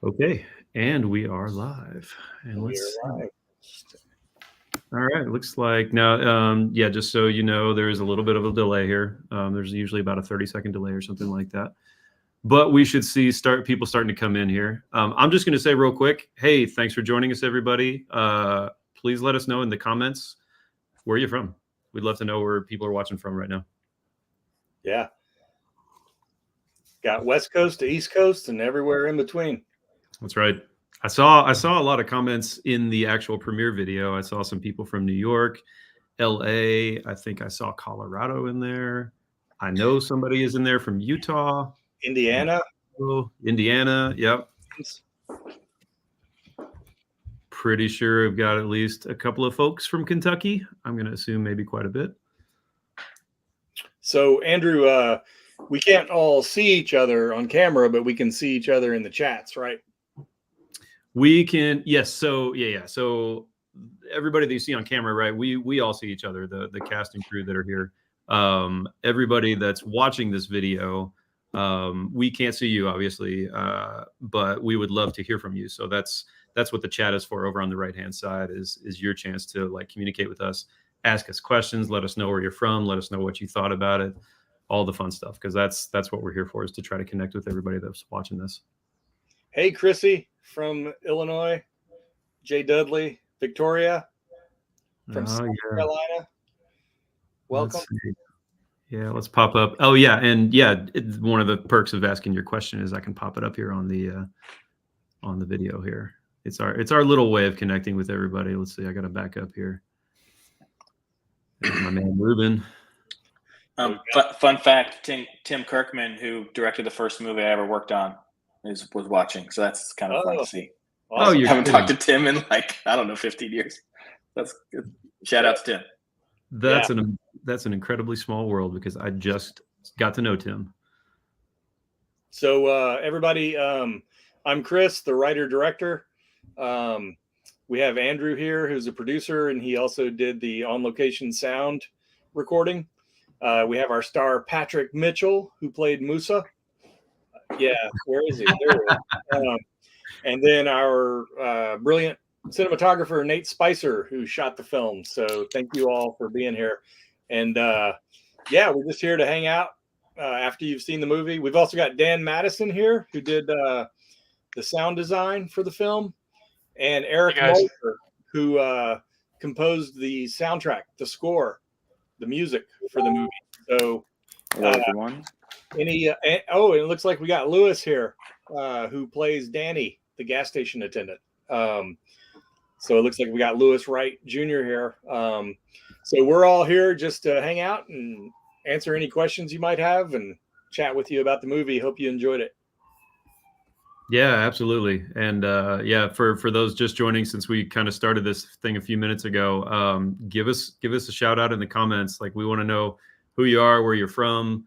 Okay, and we are live. And We let's are see. live. All right, looks like now, yeah, just so you know, there is a little bit of a delay here. There's usually about a 30-second delay or something like that. But we should see people starting to come in here. I'm just going to say real quick, hey, thanks for joining us, everybody. Please let us know in the comments where you're from. We'd love to know where people are watching from right now. Yeah. Got West Coast to East Coast and everywhere in between. That's right. I saw a lot of comments in the actual premiere video. I saw some people from New York, LA. I think I saw Colorado in there. I know somebody is in there from Utah, Indiana. Indiana. Yep. Pretty sure I've got at least a couple of folks from Kentucky. I'm going to assume maybe quite a bit. So, Andrew, we can't all see each other on camera, but we can see each other in the chats, right? We can, yes. So, yeah. So, everybody that you see on camera, right? We all see each other, the cast and crew that are here. Everybody that's watching this video, we can't see you obviously, but we would love to hear from you. So that's what the chat is for over on the right hand side is your chance to like communicate with us, ask us questions, let us know where you're from, let us know what you thought about it, all the fun stuff, because that's what we're here for, is to try to connect with everybody that's watching this. Hey, Chrissy from Illinois, Jay Dudley, Victoria from South Carolina. Welcome. Yeah, let's pop up. Oh yeah, and yeah, one of the perks of asking your question is I can pop it up here on the video here. It's our little way of connecting with everybody. Let's see, I got to back up here. There's my man Ruben. Fun fact: Tim Kirkman, who directed the first movie I ever worked on, was watching. So that's kind of fun to see. Awesome. I haven't talked to Tim in 15 years. That's good. Shout out to Tim. That's an incredibly small world because I just got to know Tim. So everybody, I'm Chris, the writer-director. We have Andrew here, who's a producer, and he also did the on-location sound recording. We have our star, Patrick Mitchell, who played Musa. Yeah, where is he? There he is. And then our brilliant cinematographer, Nate Spicer, who shot the film. So thank you all for being here. And yeah, we're just here to hang out after you've seen the movie. We've also got Dan Madison here, who did the sound design for the film, and Eric Mulder, who composed the soundtrack, the score, the music for the movie. So, hello, everyone. and it looks like we got Lewis here, who plays Danny, the gas station attendant. So it looks like we got Lewis Wright Jr. here. So we're all here just to hang out and answer any questions you might have and chat with you about the movie. Hope you enjoyed it. Yeah, absolutely. And yeah, for those just joining, since we kind of started this thing a few minutes ago, give us a shout out in the comments. Like, we want to know who you are, where you're from.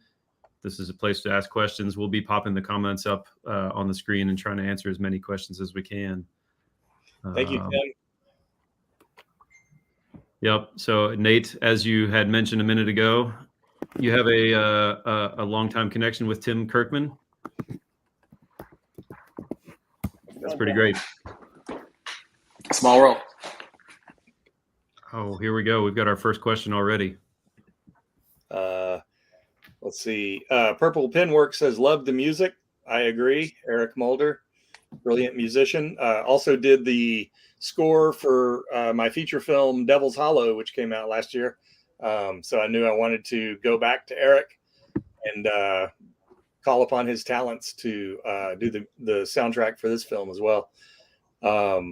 This is a place to ask questions. We'll be popping the comments up on the screen and trying to answer as many questions as we can. Thank you, Tim. Yep. So Nate, as you had mentioned a minute ago, you have a longtime connection with Tim Kirkman. That's pretty great. Small world. Oh, here we go. We've got our first question already. Let's see. Purple Penwork says, love the music. I agree. Eric Mulder, brilliant musician. Also did the score for my feature film, Devil's Hollow, which came out last year. So I knew I wanted to go back to Eric and call upon his talents to do the soundtrack for this film as well. Yeah,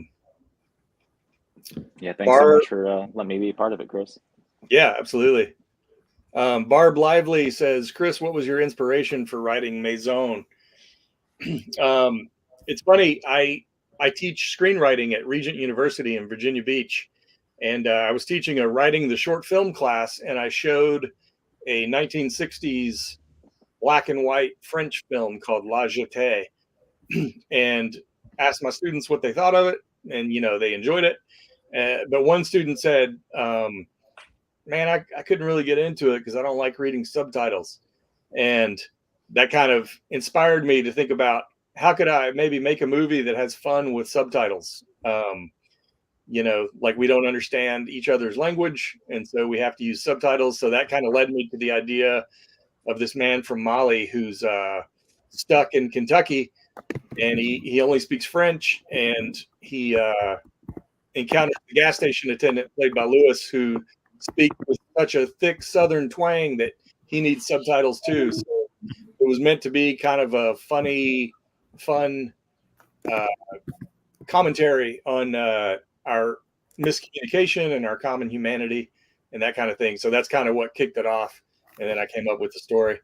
thanks so much for letting me be a part of it, Chris. Yeah, absolutely. Barb Lively says, Chris, what was your inspiration for writing Maison? It's funny. I teach screenwriting at Regent University in Virginia Beach. And I was teaching a writing the short film class, and I showed a 1960s black and white French film called La Jetée, and asked my students what they thought of it. And, they enjoyed it. But one student said, man, I couldn't really get into it because I don't like reading subtitles. And that kind of inspired me to think about how could I maybe make a movie that has fun with subtitles? Like we don't understand each other's language, and so we have to use subtitles. So that kind of led me to the idea of this man from Mali who's stuck in Kentucky, and he only speaks French, and he encounters the gas station attendant played by Lewis, who speaks with such a thick Southern twang that he needs subtitles too. So it was meant to be kind of a fun commentary on our miscommunication and our common humanity and that kind of thing. So that's kind of what kicked it off. And then I came up with the story.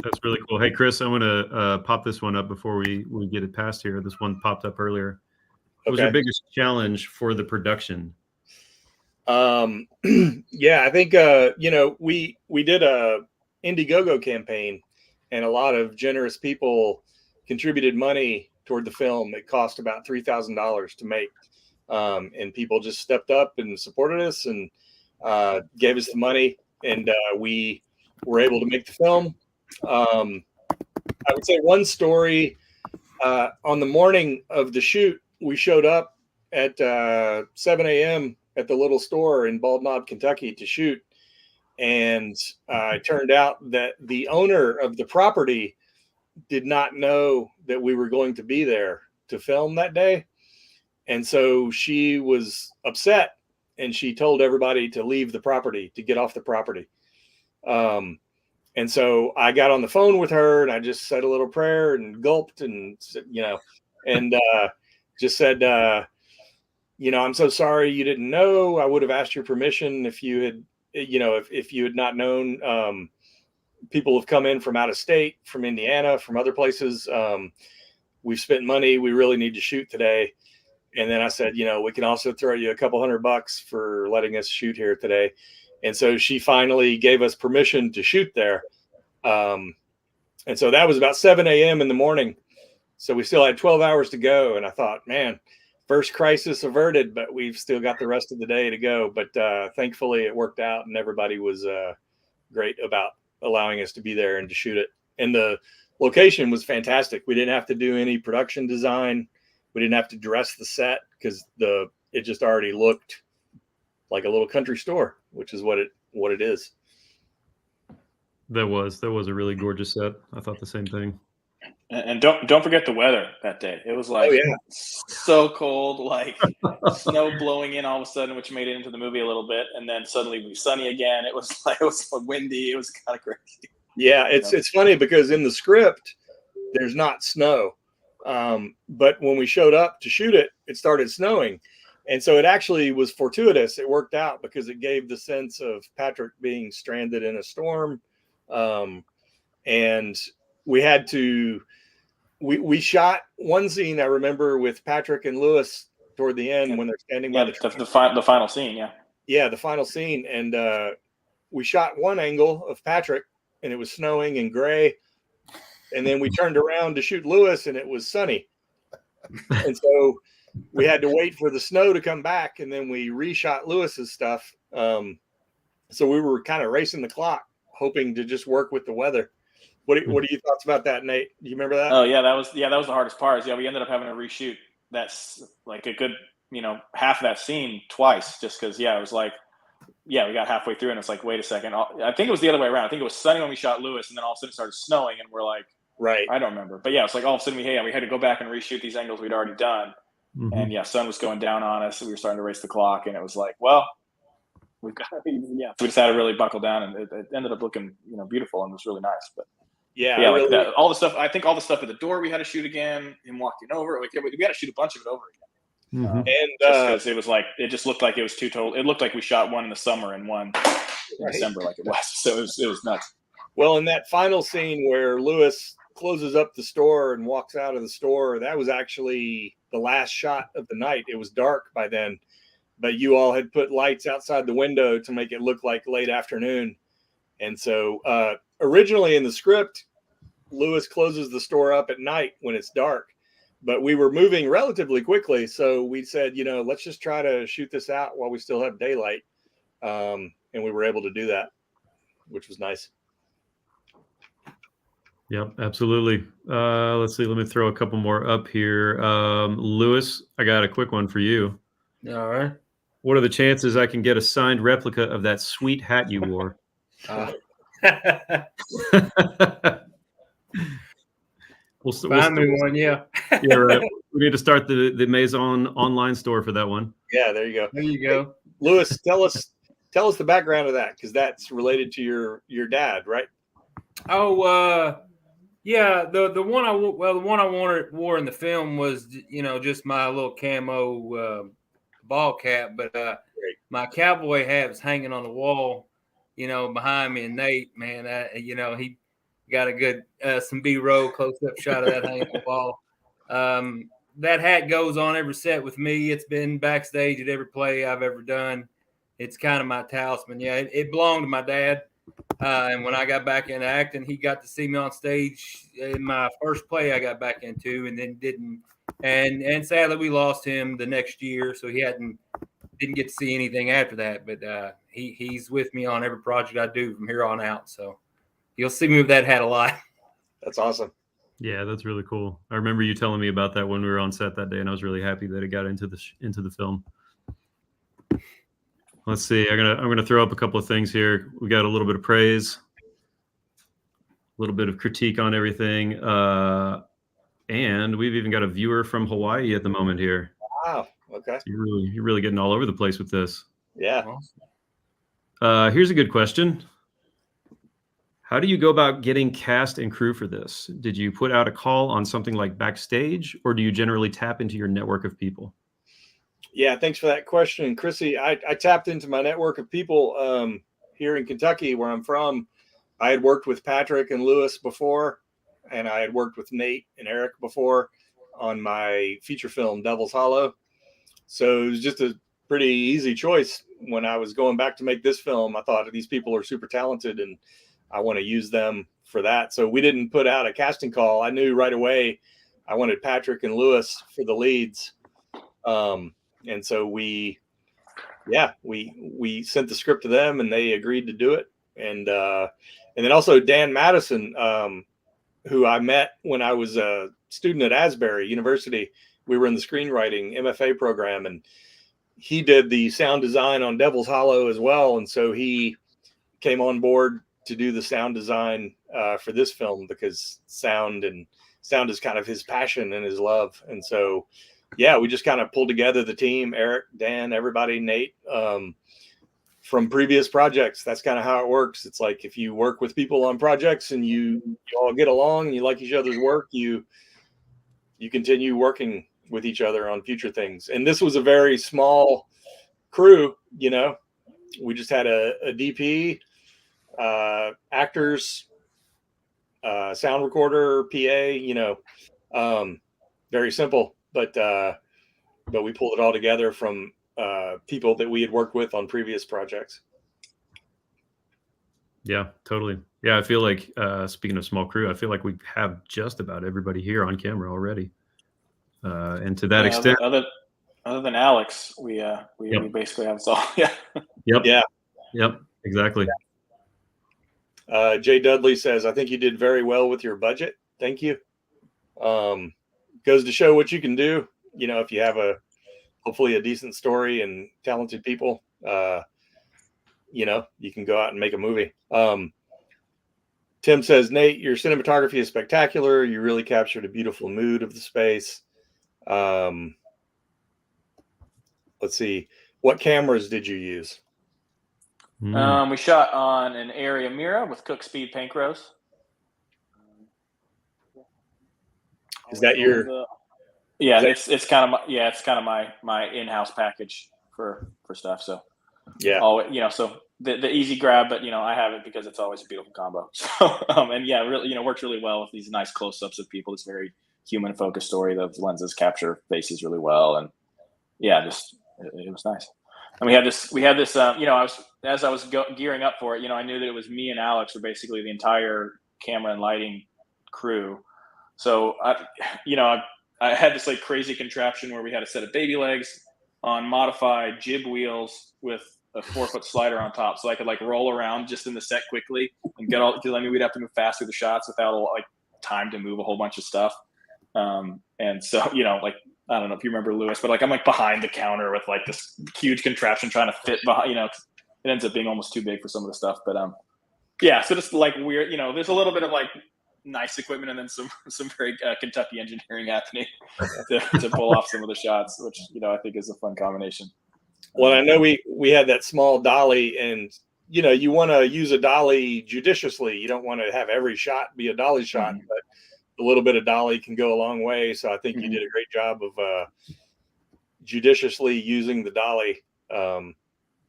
That's really cool. Hey, Chris, I'm going to pop this one up before we get it past here. This one popped up earlier. What was your biggest challenge for the production? Yeah, I think, we did a Indiegogo campaign, and a lot of generous people contributed money toward the film. It cost about $3,000 to make. And people just stepped up and supported us and gave us the money, and we were able to make the film. I would say one story, on the morning of the shoot, we showed up at 7 a.m. at the little store in Bald Knob, Kentucky to shoot. And it turned out that the owner of the property did not know that we were going to be there to film that day. And so she was upset, and she told everybody to leave the property, to get off the property. And so I got on the phone with her, and I just said a little prayer and gulped and, just said, I'm so sorry you didn't know. I would have asked your permission if you had, if you had not known. People have come in from out of state, from Indiana, from other places. We've spent money. We really need to shoot today. And then I said, we can also throw you a couple $100 for letting us shoot here today. And so she finally gave us permission to shoot there. And so that was about 7 a.m. in the morning. So we still had 12 hours to go. And I thought, man, first crisis averted, but we've still got the rest of the day to go. But thankfully it worked out, and everybody was great about allowing us to be there and to shoot it. And the location was fantastic. We didn't have to do any production design. We didn't have to dress the set because it just already looked like a little country store, which is what it is. That was a really gorgeous set. I thought the same thing. And don't forget the weather that day. It was like so cold, like snow blowing in all of a sudden, which made it into the movie a little bit, and then suddenly it was sunny again. It was windy. It was kind of crazy. Yeah, it's funny because in the script there's not snow. But when we showed up to shoot it, it started snowing. And so it actually was fortuitous. It worked out because it gave the sense of Patrick being stranded in a storm. And we had to, we shot one scene, I remember, with Patrick and Lewis toward the end when they're standing by the final scene. Yeah. Yeah. The final scene. And, we shot one angle of Patrick, and it was snowing and gray. And then we turned around to shoot Lewis, and it was sunny. And so we had to wait for the snow to come back, and then we reshot Lewis's stuff. So we were kind of racing the clock, hoping to just work with the weather. What are your thoughts about that, Nate? Do you remember that? Oh yeah, that was the hardest part. We ended up having to reshoot that's like a good, half of that scene twice, just because it was like, we got halfway through and it's like, wait a second. I think it was the other way around. I think it was sunny when we shot Lewis, and then all of a sudden it started snowing, and we're like, right. I don't remember. But it's like all of a sudden we had to go back and reshoot these angles we'd already done. Mm-hmm. And sun was going down on us. So we were starting to race the clock, and it was like, well, we've got to be, So we just had to really buckle down, and it ended up looking, beautiful, and was really nice. But really, like all the stuff, I think all the stuff at the door we had to shoot again, him walking over, we had to shoot a bunch of it over again. Mm-hmm. And because it was like, it just looked like it was two total. It looked like we shot one in the summer and one in December, like it was. So it was nuts. Well, in that final scene where Lewis closes up the store and walks out of the store, that was actually the last shot of the night. It was dark by then, but you all had put lights outside the window to make it look like late afternoon. And so originally in the script, Lewis closes the store up at night when it's dark. But we were moving relatively quickly, so we said, let's just try to shoot this out while we still have daylight. And we were able to do that, which was nice. Yep, absolutely. Let's see. Let me throw a couple more up here. Lewis, I got a quick one for you. All right. What are the chances I can get a signed replica of that sweet hat you wore? We'll Find me one, yeah. Yeah, right. We need to start the Maison online store for that one. Yeah, there you go. There you go. Hey, Lewis, tell us the background of that, because that's related to your dad, right? Oh, yeah. The one I wore in the film was, just my little camo ball cap, but my cowboy hat was hanging on the wall, behind me. And Nate, man, he got a good some B-roll close-up shot of that hanging on the wall. That hat goes on every set with me. It's been backstage at every play I've ever done. It's kind of my talisman. Yeah, it belonged to my dad. And when I got back into acting, he got to see me on stage in my first play I got back into, and then didn't. And sadly, we lost him the next year, so he didn't get to see anything after that. But he's with me on every project I do from here on out. So you'll see me with that hat a lot. That's awesome. Yeah, that's really cool. I remember you telling me about that when we were on set that day, and I was really happy that it got into the film. Let's see. I'm gonna throw up a couple of things here. We got a little bit of praise, a little bit of critique on everything, and we've even got a viewer from Hawaii at the moment here. Wow. Okay. So you're really getting all over the place with this. Yeah. Here's a good question. How do you go about getting cast and crew for this? Did you put out a call on something like Backstage, or do you generally tap into your network of people? Yeah, thanks for that question, Chrissy. I tapped into my network of people here in Kentucky, where I'm from. I had worked with Patrick and Lewis before, and I had worked with Nate and Eric before on my feature film, Devil's Hollow. So it was just a pretty easy choice. When I was going back to make this film, I thought these people are super talented, and I want to use them for that. So we didn't put out a casting call. I knew right away I wanted Patrick and Lewis for the leads. And so we sent the script to them, and they agreed to do it. And then also Dan Madison, who I met when I was a student at Asbury University. We were in the screenwriting MFA program, and he did the sound design on Devil's Hollow as well. And so he came on board to do the sound design for this film, because sound is kind of his passion and his love. And so, yeah, we just kind of pulled together the team, Eric, Dan, everybody, Nate, from previous projects. That's kind of how it works. It's like, if you work with people on projects and you all get along and you like each other's work, you continue working with each other on future things. And this was a very small crew, we just had a DP, actors, sound recorder, PA, very simple, but we pulled it all together from people that we had worked with on previous projects. Yeah, totally. Yeah, I feel like, speaking of small crew, I feel like we have just about everybody here on camera already. And to that extent, other than Alex, we basically have us all. Yeah. Yep. Exactly. Jay Dudley says, I think you did very well with your budget. Thank you. Goes to show what you can do. If you have hopefully a decent story and talented people, you can go out and make a movie. Tim says, Nate, your cinematography is spectacular. You really captured a beautiful mood of the space. Let's see. What cameras did you use? We shot on an Area Mira with Cook Speed Pancros. Is that your? It's kind of my in-house package for stuff. So yeah, so the easy grab, but I have it because it's always a beautiful combo. So and yeah, really works really well with these nice close-ups of people. It's a very human focused story. The lenses capture faces really well, and yeah, just it was nice. And we had this as I was gearing up for it, I knew that it was me and Alex were basically the entire camera and lighting crew. So I had this like crazy contraption where we had a set of baby legs on modified jib wheels with a 4-foot slider on top, so I could like roll around just in the set quickly and get all, because I knew we'd have to move fast through the shots without time to move a whole bunch of stuff. And so, you know, like, I don't know if you remember Lewis, but like I'm like behind the counter with like this huge contraption trying to fit behind, you know, it ends up being almost too big for some of the stuff. But yeah, so just like weird, you know, there's a little bit of like nice equipment and then some very Kentucky engineering happening to pull off some of the shots, which, you know, I think is a fun combination. Well, I know we had that small dolly, and you know, you want to use a dolly judiciously. You don't want to have every shot be a dolly shot, but a little bit of dolly can go a long way. So I think you did a great job of judiciously using the dolly on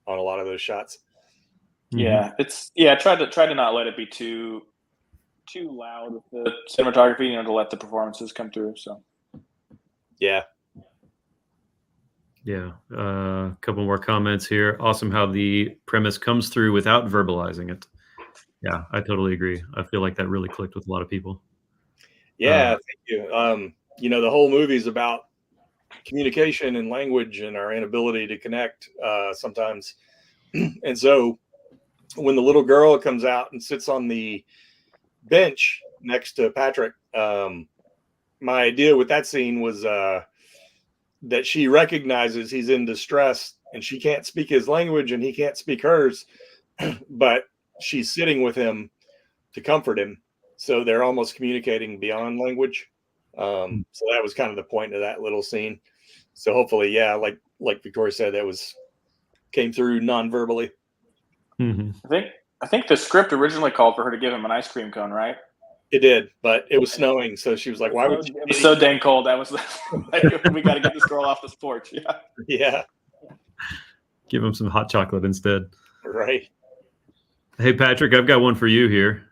a lot of those shots. Yeah, try to not let it be too loud with the cinematography, you know, to let the performances come through. So yeah. A couple more comments here. Awesome how the premise comes through without verbalizing it. Yeah, I totally agree. I feel like that really clicked with a lot of people. Yeah, thank you. You know, the whole movie is about communication and language and our inability to connect sometimes. And so when the little girl comes out and sits on the bench next to Patrick, my idea with that scene was that she recognizes he's in distress and she can't speak his language and he can't speak hers, but she's sitting with him to comfort him. So they're almost communicating beyond language. So that was kind of the point of that little scene. So hopefully, yeah, like Victoria said, that came through non-verbally. I think the script originally called for her to give him an ice cream cone, right? It did, but it was snowing, so she was like, "Why would?" It was so dang cold. That was like, we got to get this girl off this porch. Yeah. Give him some hot chocolate instead. Right. Hey, Patrick, I've got one for you here.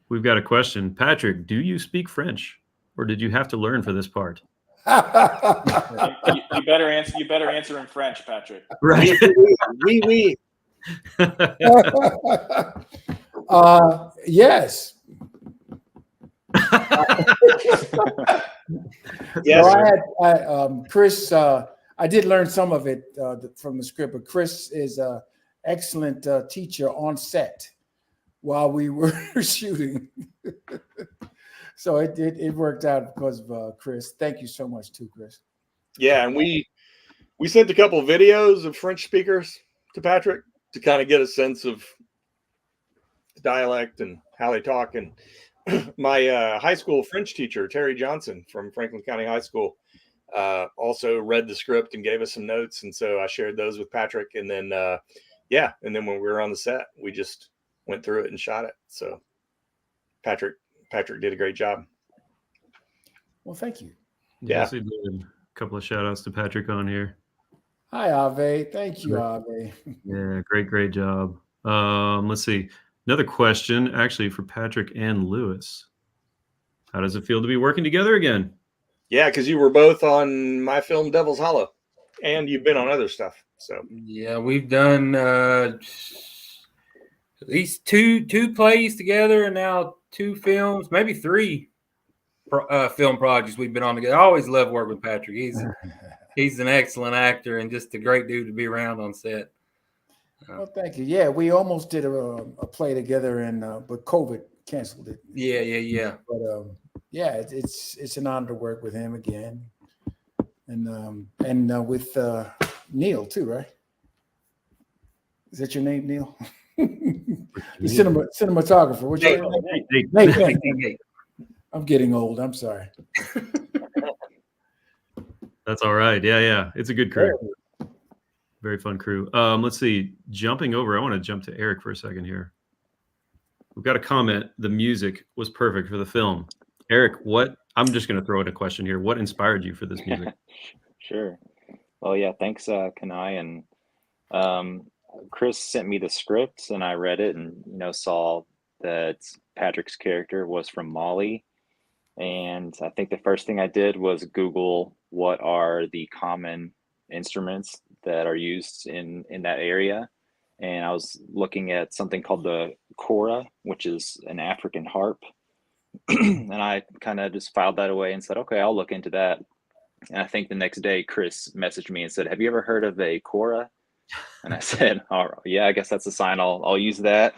We've got a question. Patrick, do you speak French, or did you have to learn for this part? You better answer. You better answer in French, Patrick. Right. Oui. Yes. Yes. So Chris. I did learn some of it from the script, but Chris is an excellent teacher on set while we were shooting. So it worked out because of Chris. Thank you so much too, Chris. Yeah, and we sent a couple of videos of French speakers to Patrick to kind of get a sense of the dialect and how they talk. And my high school French teacher, Terry Johnson from Franklin County High School, also read the script and gave us some notes. And so I shared those with Patrick. And then, and then when we were on the set, we just went through it and shot it. So Patrick did a great job. Well, thank you. Yes, he did. A couple of shout outs to Patrick on here. Hi, Ave. Thank you, Ave. Yeah, great job. Let's see. Another question, actually, for Patrick and Lewis. How does it feel to be working together again? Yeah, because you were both on my film Devil's Hollow, and you've been on other stuff. So yeah, we've done at least two plays together, and now 2 films, maybe 3 film projects we've been on together. I always love working with Patrick. He's an excellent actor and just a great dude to be around on set. Well, thank you. Yeah, we almost did a play together, but COVID canceled it. Yeah. But it's an honor to work with him again, and with Neil too, right? Is that your name, Neil? The cinematographer. What's your name? Nate. I'm getting old. I'm sorry. That's all right. Yeah. It's a good crew. Very fun crew. Let's see. Jumping over, I want to jump to Eric for a second here. We've got a comment. The music was perfect for the film. Eric, I'm just going to throw in a question here. What inspired you for this music? Sure. Well, yeah, thanks, Kanai. And Chris sent me the script and I read it and, saw that Patrick's character was from Mali. And I think the first thing I did was Google what are the common instruments that are used in that area. And I was looking at something called the kora, which is an African harp. And I kind of just filed that away and said, okay, I'll look into that. And I think the next day, Chris messaged me and said, have you ever heard of a kora? And I said, oh, yeah, I guess that's a sign. I'll use that.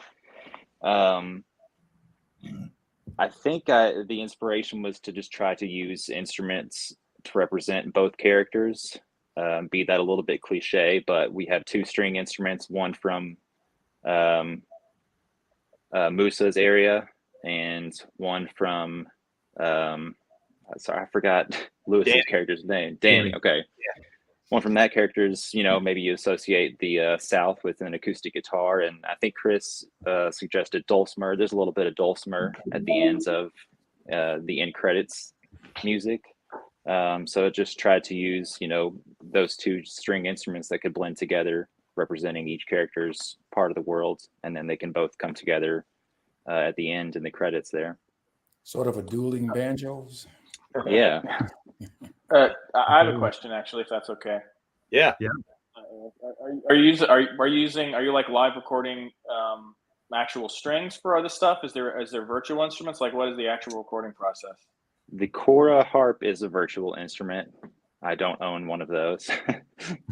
I think the inspiration was to just try to use instruments to represent both characters. Be that a little bit cliche, but we have 2 string instruments, one from Musa's area and one from sorry, I forgot Lewis's Danny. character's name. Danny. Okay. Yeah. One from that character's, maybe you associate the South with an acoustic guitar, and I think Chris suggested dulcimer. There's a little bit of dulcimer at the ends of the end credits music. So it just tried to use, those 2 string instruments that could blend together, representing each character's part of the world, and then they can both come together at the end in the credits there. Sort of a dueling banjos. Yeah. I have a question, actually, if that's okay. Yeah. Are you like live recording actual strings for other stuff? Is there virtual instruments? Like, what is the actual recording process? The Cora harp is a virtual instrument. I don't own one of those,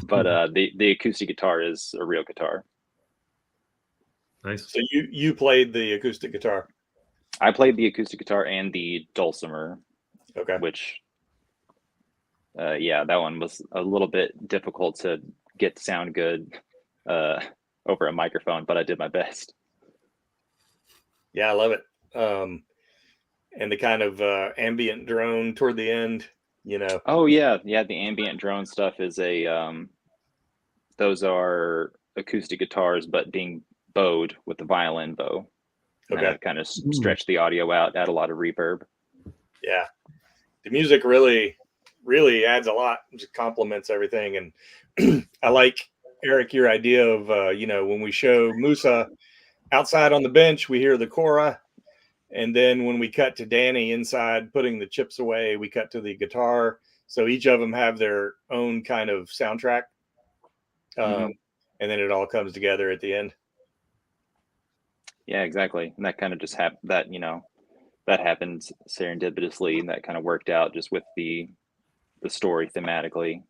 but the acoustic guitar is a real guitar. Nice. So you played the acoustic guitar. I played the acoustic guitar and the dulcimer. Okay. Which, that one was a little bit difficult to get to sound good over a microphone, but I did my best. Yeah, I love it. And the kind of ambient drone toward the end, Oh yeah, the ambient drone stuff is those are acoustic guitars, but being bowed with the violin bow. Okay. And kind of stretch the audio out, add a lot of reverb. Yeah. The music really, really adds a lot. It just complements everything. And I like, Eric, your idea of, when we show Musa outside on the bench, we hear the Cora. And then when we cut to Danny inside putting the chips away, we cut to the guitar. So each of them have their own kind of soundtrack. And then it all comes together at the end. Yeah, exactly. And that kind of just happened, that happened serendipitously, and that kind of worked out just with the story thematically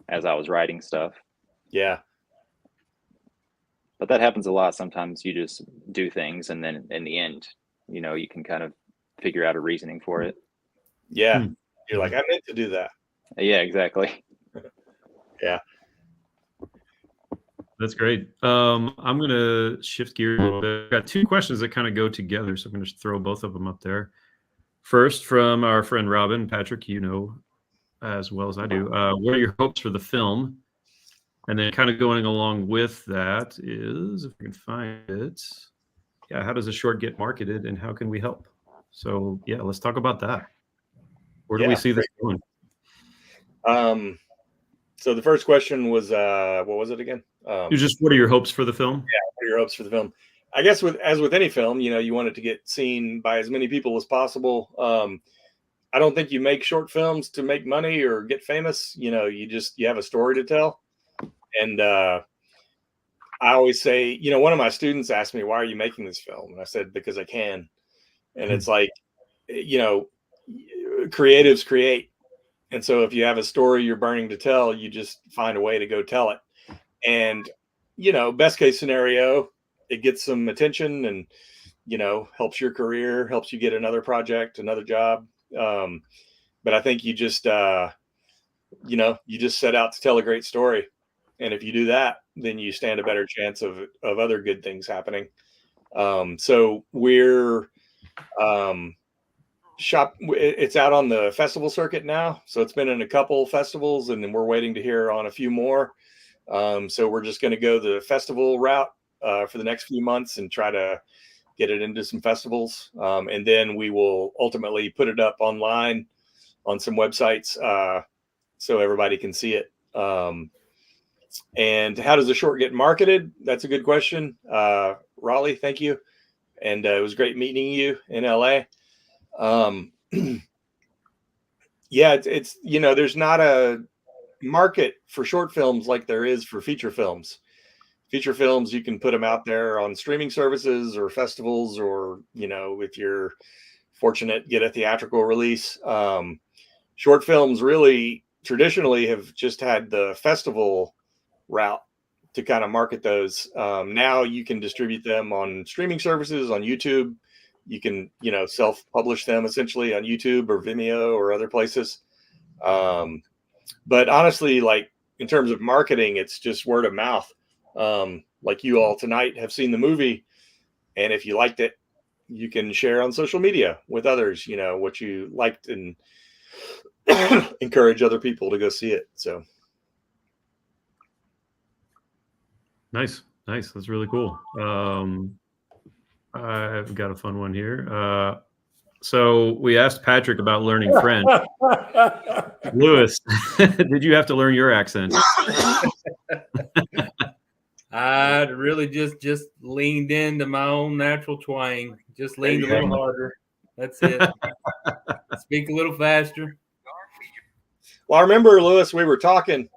as I was writing stuff. Yeah. But that happens a lot. Sometimes you just do things, and then in the end, you can kind of figure out a reasoning for it. Yeah. You're like, I meant to do that. Yeah, exactly. Yeah. That's great. I'm going to shift gears a little bit. I've got 2 questions that kind of go together, so I'm going to throw both of them up there. First, from our friend Robin. Patrick, as well as I do. What are your hopes for the film? And then kind of going along with that is, if I can find it, how does a short get marketed and how can we help? So, let's talk about that. Where do we see this going? So the first question was, what was it again? What are your hopes for the film? Yeah, what are your hopes for the film? I guess as with any film, you want it to get seen by as many people as possible. I don't think you make short films to make money or get famous. You have a story to tell. And I always say, one of my students asked me, why are you making this film? And I said, because I can. And it's like, creatives create. And so if you have a story you're burning to tell, you just find a way to go tell it. And, best case scenario, it gets some attention and, helps your career, helps you get another project, another job. But I think you just, you just set out to tell a great story. And if you do that, then you stand a better chance of other good things happening. So we're, it's out on the festival circuit now. So it's been in a couple festivals and then we're waiting to hear on a few more. So we're just going to go the festival route for the next few months and try to get it into some festivals. And then we will ultimately put it up online on some websites so everybody can see it. And how does the short get marketed? That's a good question. Raleigh, thank you. And it was great meeting you in LA. It's there's not a market for short films like there is for feature films. Feature films, you can put them out there on streaming services or festivals, or if you're fortunate, get a theatrical release. Short films really traditionally have just had the festival route to kind of market those. Now you can distribute them on streaming services, on YouTube, you can, self-publish them essentially on YouTube or Vimeo or other places. But honestly, like in terms of marketing, it's just word of mouth. Like you all tonight have seen the movie, and if you liked it, you can share on social media with others, what you liked, and encourage other people to go see it. So Nice. That's really cool. I've got a fun one here. So we asked Patrick about learning French. Lewis, did you have to learn your accent? I really just leaned into my own natural twang. Just leaned a little harder. That's it. Speak a little faster. Well, I remember, Lewis, we were talking.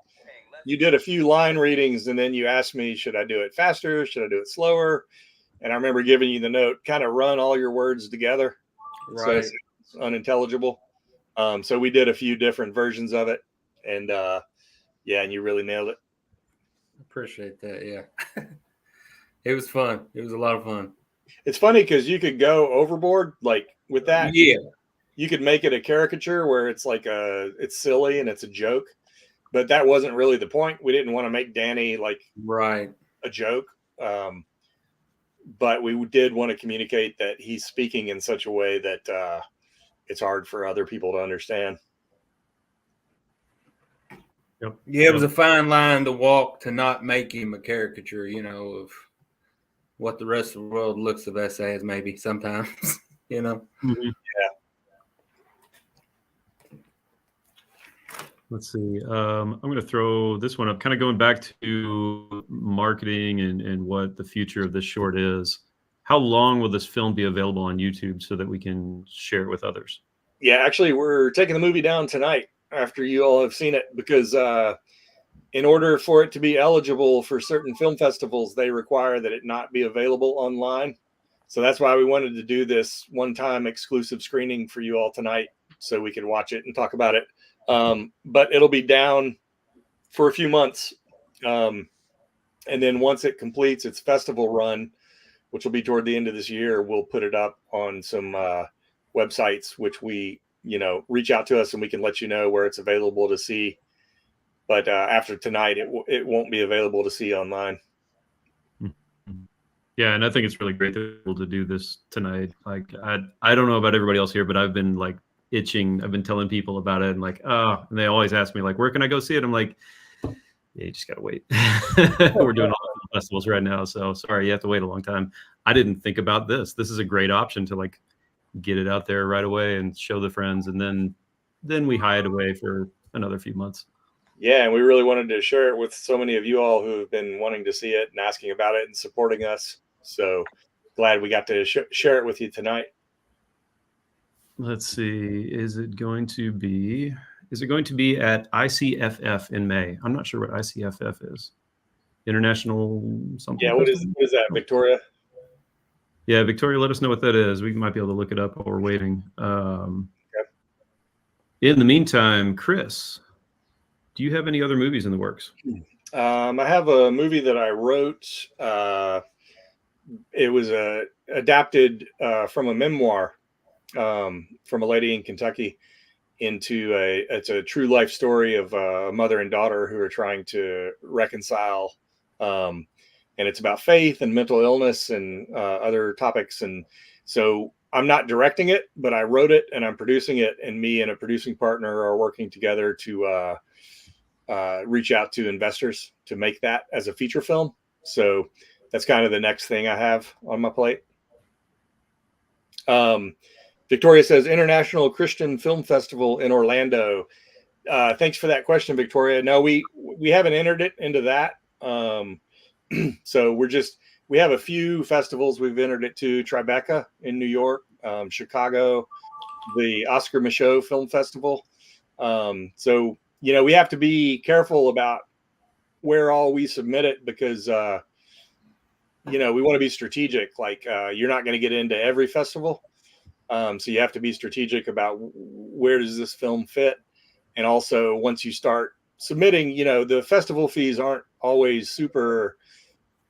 You did a few line readings, and then you asked me, should I do it faster? Should I do it slower? And I remember giving you the note, kind of run all your words together. Right. So it's unintelligible. So we did a few different versions of it. And and you really nailed it. Appreciate that. Yeah. It was fun. It was a lot of fun. It's funny because you could go overboard, like with that. Yeah. You could make it a caricature where it's like it's silly and it's a joke, but that wasn't really the point. We didn't want to make Danny like a joke. But we did want to communicate that he's speaking in such a way that it's hard for other people to understand. Yep. Yeah, it was a fine line to walk to not make him a caricature, of what the rest of the world looks of us as, maybe sometimes, Mm-hmm. Yeah. Let's see. I'm going to throw this one up, kind of going back to marketing and what the future of this short is. How long will this film be available on YouTube so that we can share it with others? Yeah, actually, we're taking the movie down tonight after you all have seen it, because in order for it to be eligible for certain film festivals, they require that it not be available online. So that's why we wanted to do this one-time exclusive screening for you all tonight so we could watch it and talk about it. But it'll be down for a few months. And then once it completes its festival run, which will be toward the end of this year, we'll put it up on some websites, which we, reach out to us and we can let you know where it's available to see. But after tonight, it won't be available to see online. Yeah, and I think it's really great to be able to do this tonight. Like, I don't know about everybody else here, but I've been like itching. I've been telling people about it, and like, and they always ask me like, where can I go see it? I'm like, yeah, you just gotta wait. We're doing all the festivals right now, so sorry, you have to wait a long time. I didn't think about this. This is a great option to like get it out there right away and show the friends, and then we hide away for another few months. Yeah, and we really wanted to share it with so many of you all who have been wanting to see it and asking about it and supporting us. So glad we got to share it with you tonight. Let's see. Is it going to be at ICFF in May? I'm not sure what ICFF is. International something. Yeah, what is that, Victoria? Yeah, Victoria, let us know what that is. We might be able to look it up while we're waiting. Okay. In the meantime, Chris, do you have any other movies in the works? I have a movie that I wrote. It was adapted from a memoir from a lady in Kentucky it's a true life story of a mother and daughter who are trying to reconcile. And it's about faith and mental illness and other topics. And so I'm not directing it, but I wrote it and I'm producing it. And me and a producing partner are working together to reach out to investors to make that as a feature film. So that's kind of the next thing I have on my plate. Victoria says International Christian Film Festival in Orlando. Thanks for that question, Victoria. No, we haven't entered it into that. So we have a few festivals we've entered it to: Tribeca in New York, Chicago, the Oscar Michaud Film Festival. So, we have to be careful about where all we submit it because, we want to be strategic. Like you're not going to get into every festival. So you have to be strategic about where does this film fit. And also once you start submitting, the festival fees aren't always super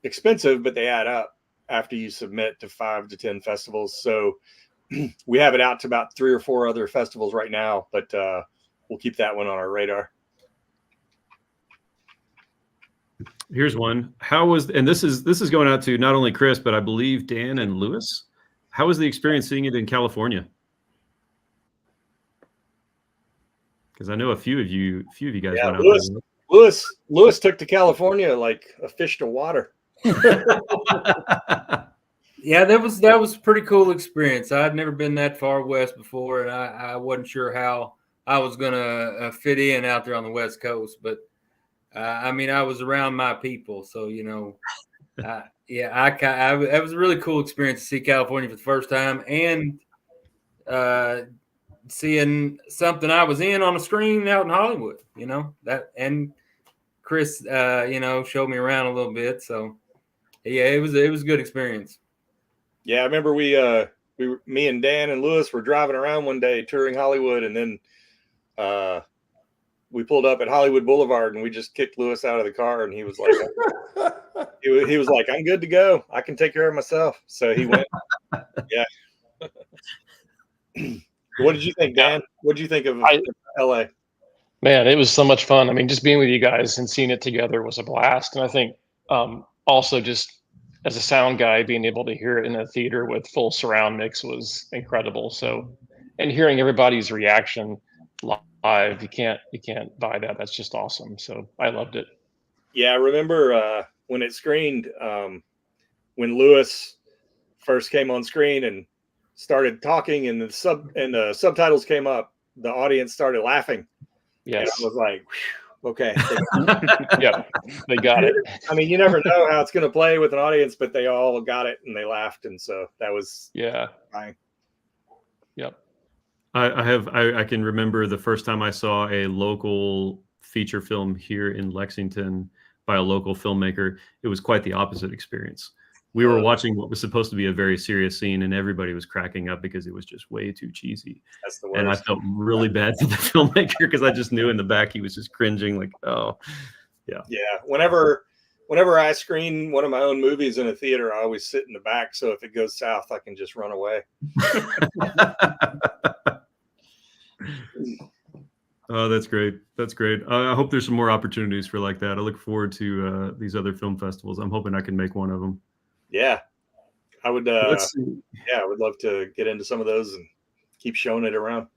expensive, but they add up. after you submit to 5 to 10 festivals. So we have it out to about 3 or 4 other festivals right now, but we'll keep that one on our radar. Here's one. How was, and this is going out to not only Chris, but I believe Dan and Lewis. How was the experience seeing it in California? Because I know a few of you guys went out there. Lewis took to California like a fish to water. Yeah, that was a pretty cool experience. I'd never been that far west before, and I wasn't sure how I was gonna fit in out there on the West Coast. But I mean, I was around my people, so you know, it was a really cool experience to see California for the first time and seeing something I was in on a screen out in Hollywood. You know that, and Chris, you know, showed me around a little bit. So yeah, it was a good experience. Yeah, I remember me and Dan and Lewis were driving around one day touring Hollywood, and then we pulled up at Hollywood Boulevard, and we just kicked Lewis out of the car, and he was like, he was like, "I'm good to go. I can take care of myself." So he went. Yeah. What did you think, Dan? What did you think of LA? Man, it was so much fun. I mean, just being with you guys and seeing it together was a blast. And I think also just as a sound guy, being able to hear it in a theater with full surround mix was incredible. So, and hearing everybody's reaction live, you can't buy that. That's just awesome. So I loved it. Yeah, I remember when it screened, when Lewis first came on screen and started talking, and the subtitles came up, the audience started laughing. Yes, and I was like, okay. Yeah, they got it. I mean, you never know how it's going to play with an audience, but they all got it and they laughed, and so that was fine. Yep. I can remember the first time I saw a local feature film here in Lexington by a local filmmaker. It was quite the opposite experience. We were watching what was supposed to be a very serious scene, and everybody was cracking up because it was just way too cheesy. That's the worst. And I felt really bad for the filmmaker because I just knew in the back he was just cringing, like, oh, yeah. Yeah. Whenever I screen one of my own movies in a theater, I always sit in the back, so if it goes south, I can just run away. Oh, that's great. That's great. I hope there's some more opportunities for like that. I look forward to these other film festivals. I'm hoping I can make one of them. Yeah, I would. Let's see. Yeah, I would love to get into some of those and keep showing it around.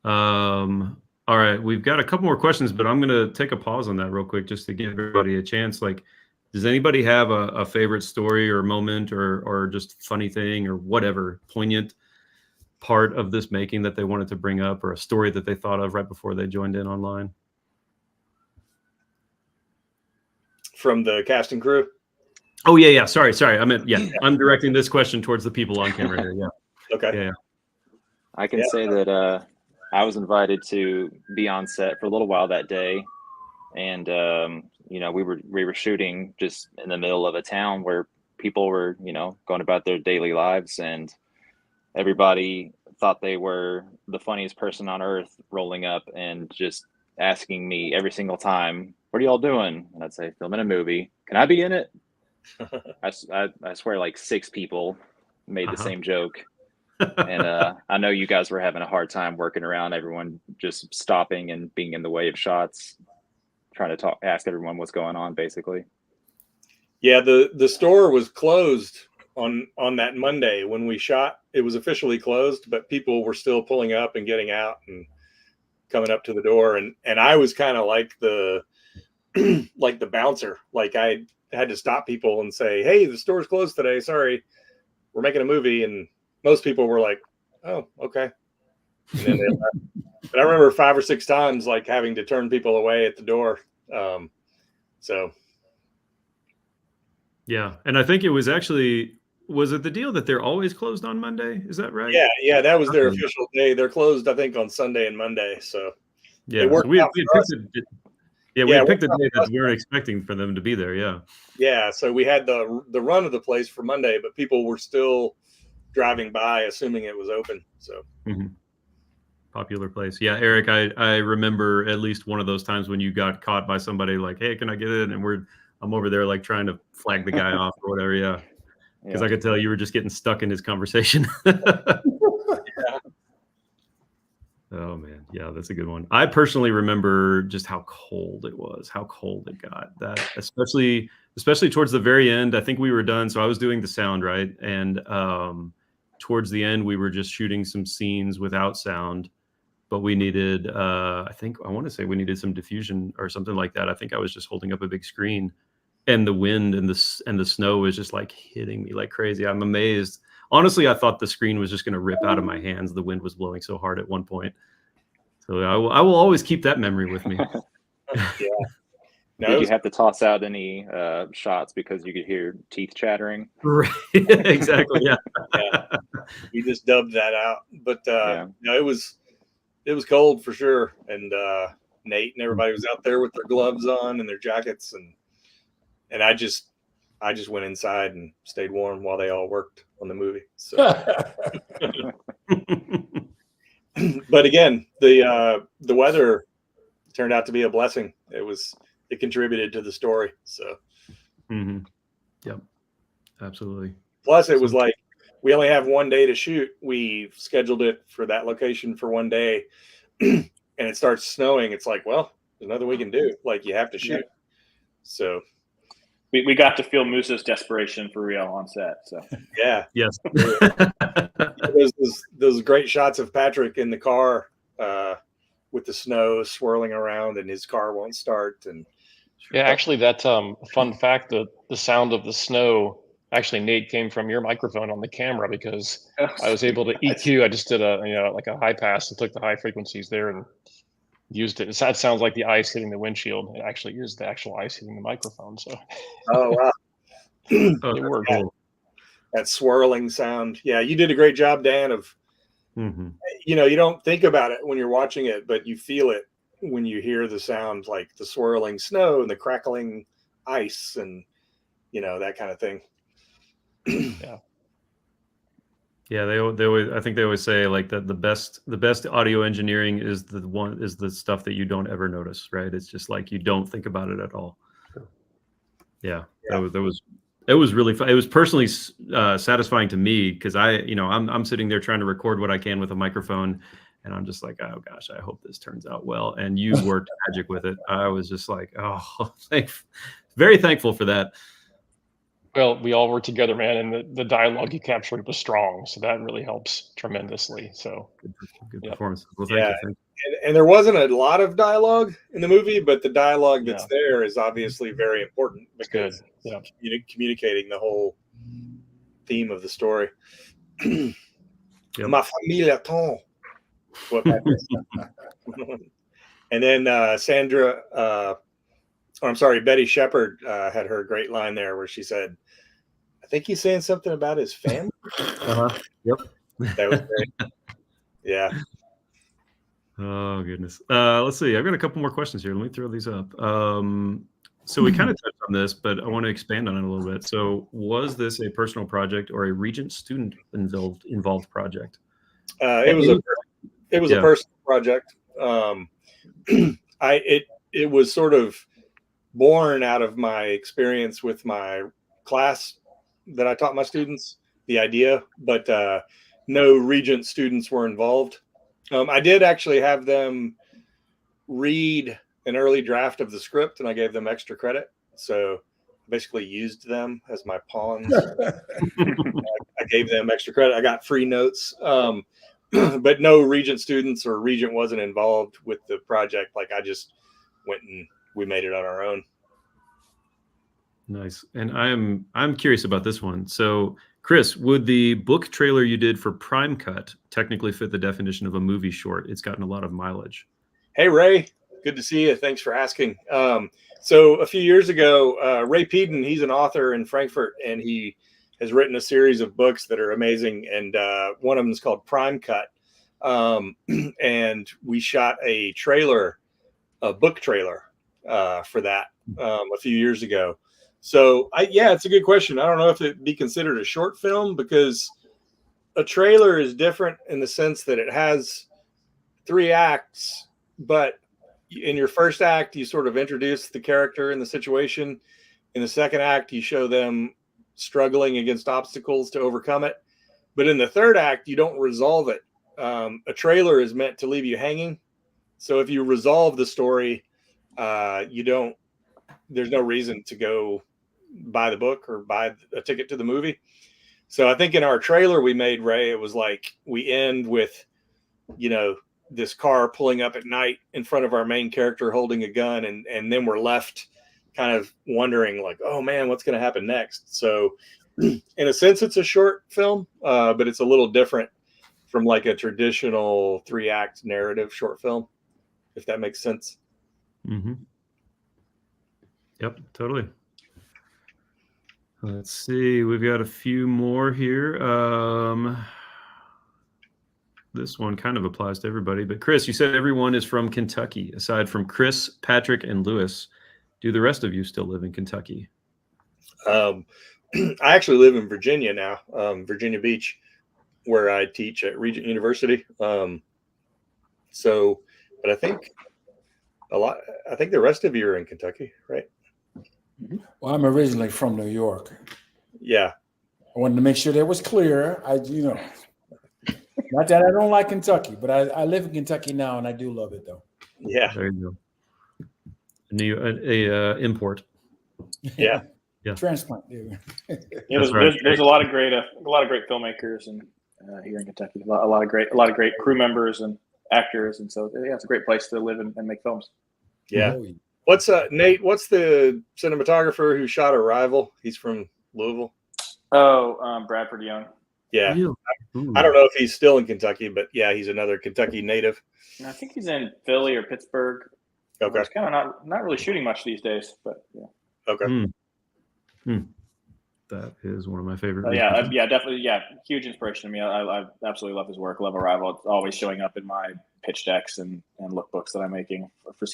All right, we've got a couple more questions, but I'm going to take a pause on that real quick just to give everybody a chance. Like, does anybody have a favorite story or moment or just funny thing or whatever poignant part of this making that they wanted to bring up, or a story that they thought of right before they joined in online? From the cast and crew? Oh, yeah. Sorry. I meant, I'm directing this question towards the people on camera here. Yeah. Okay. Yeah. I can say that I was invited to be on set for a little while that day. And, you know, we were shooting just in the middle of a town where people were, you know, going about their daily lives, and everybody thought they were the funniest person on earth, rolling up and just asking me every single time, "What are y'all doing?" And I'd say, "Filming a movie. Can I be in it?" I swear like 6 people made the same joke. And I know you guys were having a hard time working around everyone just stopping and being in the way of shots, trying to ask everyone what's going on, basically. Yeah, the store was closed on that Monday when we shot. It was officially closed, but people were still pulling up and getting out and coming up to the door, and I was kind of like the like the bouncer. Like I had to stop people and say, "Hey, the store's closed today. Sorry, we're making a movie." And most people were like, "Oh, okay." And then they left. But I remember 5 or 6 times like having to turn people away at the door. So yeah, and I think it was actually, was it the deal that they're always closed on Monday? Is that right? Yeah, that was their official day. They're closed, I think, on Sunday and Monday. So yeah, so we had picked a day that we weren't expecting for them to be there. Yeah. So we had the run of the place for Monday, but people were still driving by, assuming it was open. So popular place. Yeah, Eric, I remember at least one of those times when you got caught by somebody like, "Hey, can I get in?" And I'm over there like trying to flag the guy off or whatever. Yeah. Because I could tell you were just getting stuck in his conversation. Oh man, yeah, that's a good one. I personally remember just how cold it was, how cold it got. That especially towards the very end. I think we were done, so I was doing the sound, right, and towards the end we were just shooting some scenes without sound, but we needed I want to say we needed some diffusion or something like that. I think I was just holding up a big screen, and the wind and the snow was just like hitting me like crazy. I'm amazed. Honestly, I thought the screen was just going to rip out of my hands. The wind was blowing so hard at one point. So I will always keep that memory with me. Yeah. No, Did you have to toss out any shots because you could hear teeth chattering? Right. Exactly. Yeah. Yeah. We just dubbed that out. But Yeah. no, it was cold for sure. And Nate and everybody was out there with their gloves on and their jackets, and I just went inside and stayed warm while they all worked on the movie. So but again, the weather turned out to be a blessing. It contributed to the story. So Yep, absolutely. Plus it was like we only have one day to shoot. We scheduled it for that location for one day and it starts snowing. It's like, well, there's nothing we can do. Like, you have to shoot. So we got to feel Moose's desperation for real on set. So yeah. Yes. those great shots of Patrick in the car with the snow swirling around and his car won't start. And yeah, actually, that fun fact, the sound of the snow, actually, Nate, came from your microphone on the camera, because I was able to EQ. I just did like a high pass and took the high frequencies there and used it. It sounds like the ice hitting the windshield. It actually is the actual ice hitting the microphone. So oh wow. it worked. Yeah. That swirling sound. Yeah, you did a great job, Dan, of you don't think about it when you're watching it, but you feel it when you hear the sound, like the swirling snow and the crackling ice and that kind of thing. Yeah, they always, I think they always say like that the best audio engineering is the stuff that you don't ever notice, right? It's just like you don't think about it at all. Yeah. It was really fun. It was personally satisfying to me, because I'm sitting there trying to record what I can with a microphone, and I'm just like, oh gosh, I hope this turns out well. And you worked magic with it. I was just like, oh, very thankful for that. Well, we all worked together, man, and the dialogue you captured was strong, so that really helps tremendously. So good performance. Well, thank you. And there wasn't a lot of dialogue in the movie, but the dialogue that's there is obviously very important, because communicating the whole theme of the story. Ma familia ton. What that is. And then Sandra, Betty Shepard had her great line there where she said, I think he's saying something about his family. Yep. That was great. Yeah. Oh goodness. Let's see. I've got a couple more questions here. Let me throw these up. So we kind of touched on this, but I want to expand on it a little bit. So was this a personal project or a Regent student involved project? It was a personal project. It was sort of born out of my experience with my class that I taught my students, the idea, but no Regent students were involved. I did actually have them read an early draft of the script, and I gave them extra credit. So I basically used them as my pawns. I gave them extra credit. I got free notes. But no Regent students or Regent wasn't involved with the project. Like, I just went and we made it on our own. Nice. And I'm curious about this one. So Chris, would the book trailer you did for Prime Cut technically fit the definition of a movie short? It's gotten a lot of mileage. Hey, Ray. Good to see you. Thanks for asking. So a few years ago, Ray Peden, he's an author in Frankfurt, and he has written a series of books that are amazing. And one of them is called Prime Cut. And we shot a book trailer for that a few years ago. So it's a good question. I don't know if it'd be considered a short film, because a trailer is different in the sense that it has 3 acts, but in your first act, you sort of introduce the character and the situation. In the second act, you show them struggling against obstacles to overcome it. But in the third act, you don't resolve it. A trailer is meant to leave you hanging. So if you resolve the story, there's no reason to go buy the book or buy a ticket to the movie. So I think in our trailer we made, Ray, it was like we end with, this car pulling up at night in front of our main character holding a gun. And then we're left kind of wondering like, oh man, what's going to happen next? So in a sense, it's a short film, but it's a little different from like a traditional 3-act narrative short film, if that makes sense. Mm-hmm. Yep, totally. Let's see. We've got a few more here. This one kind of applies to everybody, but Chris, you said everyone is from Kentucky, aside from Chris, Patrick, and Lewis. Do the rest of you still live in Kentucky? I actually live in Virginia now, Virginia Beach, where I teach at Regent University. But I think the rest of you are in Kentucky, right? Well, I'm originally from New York. Yeah. I wanted to make sure that was clear. Not that I don't like Kentucky, but I live in Kentucky now, and I do love it, though. Yeah. There you go. Import. Yeah. Yeah. Transplant. Yeah, there's a lot of great filmmakers and here in Kentucky. A lot of great crew members and actors, and so yeah, it's a great place to live and make films. Yeah. What's Nate? What's the cinematographer who shot Arrival? He's from Louisville. Oh, Bradford Young. Yeah. I don't know if he's still in Kentucky, but yeah, he's another Kentucky native. I think he's in Philly or Pittsburgh. Okay. He's kind of not really shooting much these days, but yeah. Okay. That is one of my favorite. Definitely. Yeah, huge inspiration to me. I absolutely love his work. Love Arrival. It's always showing up in my pitch decks and lookbooks that I'm making for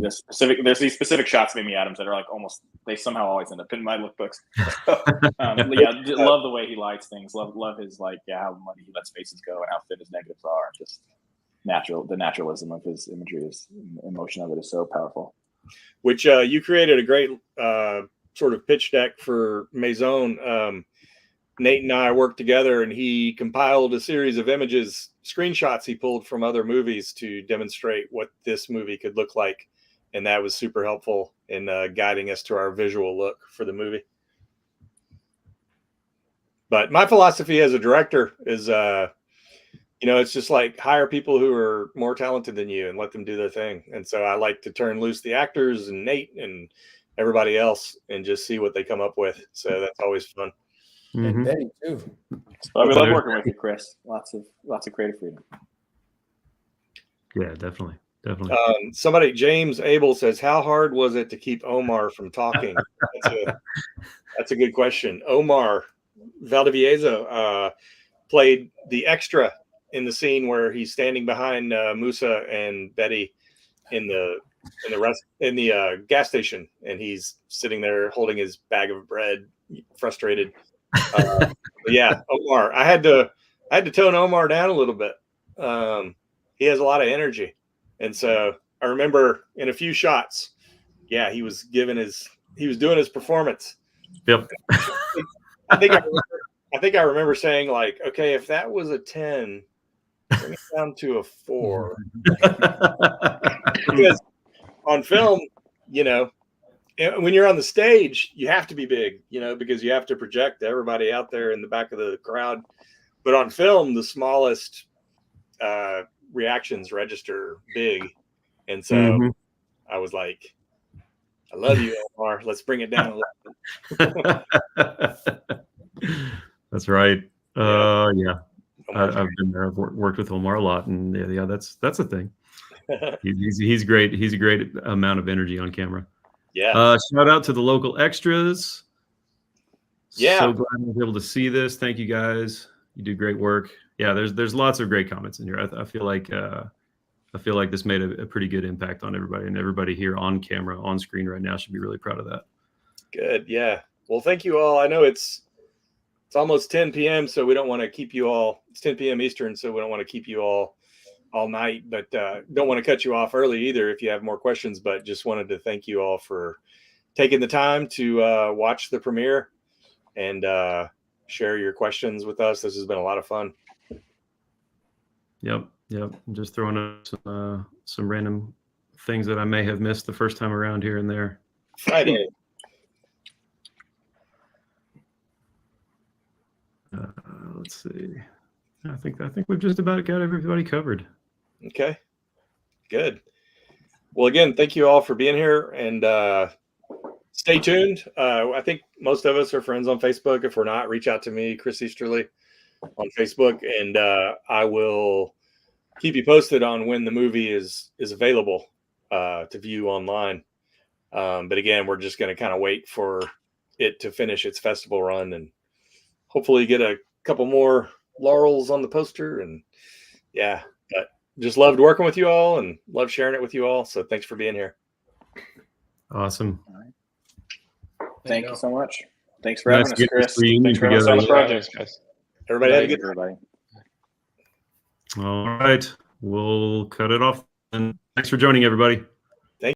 this specific. There's these specific shots of Amy Adams that are like they somehow always end up in my lookbooks. Love the way he lights things. Love his how money he lets faces go and how fit his negatives are. Just the naturalism of his imagery is emotion of it is so powerful. Which you created a great sort of pitch deck for Maison. Nate and I worked together, and he compiled a series of images, screenshots he pulled from other movies to demonstrate what this movie could look like. And that was super helpful in guiding us to our visual look for the movie. But my philosophy as a director is, it's just like hire people who are more talented than you and let them do their thing. And so I like to turn loose the actors and Nate and everybody else and just see what they come up with. So that's always fun. And Betty too. Well, we love working with you, Chris. Lots of creative freedom. Yeah, definitely. Somebody, James Abel says, how hard was it to keep Omar from talking? That's a good question. Omar Valdivieso played the extra in the scene where he's standing behind Musa and Betty in the gas station, and he's sitting there holding his bag of bread, frustrated. Yeah, Omar. I had to tone Omar down a little bit. He has a lot of energy, and so I remember in a few shots, yeah, he was doing his performance. Yep. I think I remember saying like, okay, if that was a 10, bring it down to a 4. Because on film, when you're on the stage, you have to be big, because you have to project everybody out there in the back of the crowd. But on film, the smallest reactions register big. And so I was like, I love you, Omar. Let's bring it down a little bit. That's right. Yeah. I've been there. I've worked with Omar a lot, and yeah, that's a thing. He's great. He's a great amount of energy on camera. Yeah. Shout out to the local extras. Yeah. So glad I was able to see this. Thank you guys. You do great work. Yeah. There's lots of great comments in here. I feel like this made a pretty good impact on everybody, and everybody here on camera, on screen right now should be really proud of that. Good. Yeah. Well, thank you all. I know it's almost 10 p.m. So we don't want to keep you all. It's 10 p.m. Eastern, so we don't want to keep you all night, but don't want to cut you off early either if you have more questions. But just wanted to thank you all for taking the time to watch the premiere and share your questions with us. This has been a lot of fun. Yep. I'm just throwing up some random things that I may have missed the first time around here and there. Friday. Let's see. I think we've just about got everybody covered. Okay, good. Well, again, thank you all for being here, and stay tuned. I think most of us are friends on Facebook. If we're not, reach out to me, Chris Easterly, on Facebook, and I will keep you posted on when the movie is available to view online. But again, we're just going to kind of wait for it to finish its festival run and hopefully get a couple more laurels on the poster. And yeah, but just loved working with you all and love sharing it with you all. So thanks for being here. Awesome. Thank you so much. Thanks for having us, get Chris. this reunion Thanks for having us on the together. project. Guys. Everybody had a Thanks, good everybody. All right. We'll cut it off. And thanks for joining, everybody.